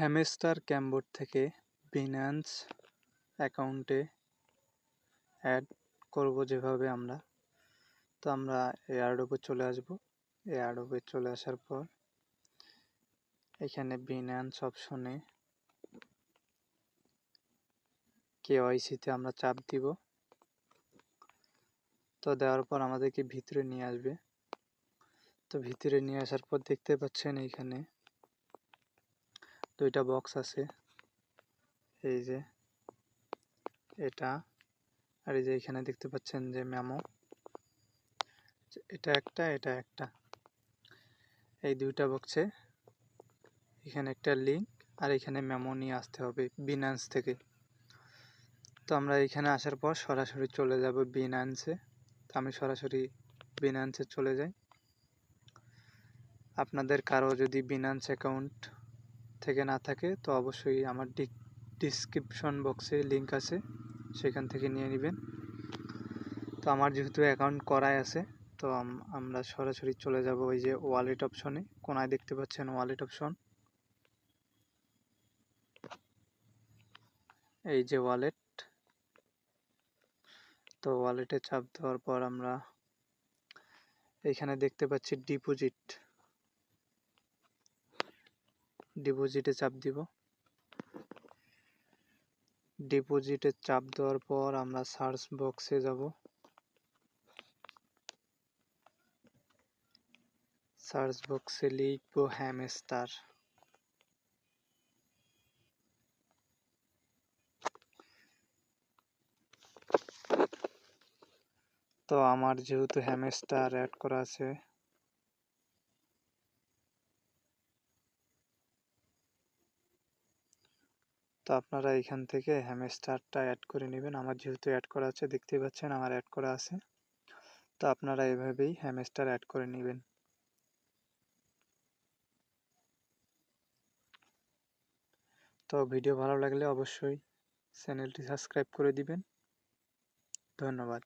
Hamster ক্যামবোর্ড থেকে Binance অ্যাকাউন্টে add করব যেভাবে আমরা এয়ারড্রপে চলে আসব। এয়ারড্রপে চলে আসার পর এখানে বিনান্স অপশনে কেওয়াইসিতে আমরা চাপ দিব। তো দেওয়ার পর আমাদেরকে ভিতরে নিয়ে আসবে। তো ভিতরে নিয়ে আসার পর দেখতে পাচ্ছেন এইখানে দুইটা বক্স আছে, এই যে এটা আর এই যে এখানে দেখতে পাচ্ছেন যে মেমো, এটা একটা এই দুইটা বক্সে এখানে একটা লিঙ্ক আর এখানে মেমো নিয়ে আসতে হবে বিনান্স থেকে। তো আমরা এখানে আসার পর সরাসরি চলে যাব বিনান্সে। তো আমি সরাসরি বিনান্সে চলে যাই। আপনাদের কারো যদি বিনান্স অ্যাকাউন্ট থেকে না থাকে তো অবশ্যই আমার ডিসক্রিপশন বক্সে লিঙ্ক আছে, সেখান থেকে নিয়ে নেবেন। তো আমার যেহেতু অ্যাকাউন্ট করাই আছে তো আমরা সরাসরি চলে যাব ওই যে ওয়ালেট অপশনে, কোনায় দেখতে পাচ্ছেন ওয়ালেট অপশন, এই যে ওয়ালেট। তো ওয়ালেটে চাপ দেওয়ার পর আমরা এখানে দেখতে পাচ্ছি ডিপোজিটে চাপ দিব। ডিপোজিটে চাপ দেওয়ার পর আমরা সার্চ বক্সে যাব। সার্চ বক্সে লিখব হ্যামস্টার। তো আমার যেহেতু হ্যামস্টার অ্যাড করা আছে তো আপনারা এখান থেকে হ্যামস্টারটা অ্যাড করে নেবেন। আমার যেহেতু অ্যাড করা আছে, দেখতে পাচ্ছেন আমার অ্যাড করা আছে। তো আপনারা এভাবেই হ্যামস্টার অ্যাড করে নেবেন। তো ভিডিও ভালো লাগলে অবশ্যই চ্যানেলটি সাবস্ক্রাইব করে দিবেন। ধন্যবাদ।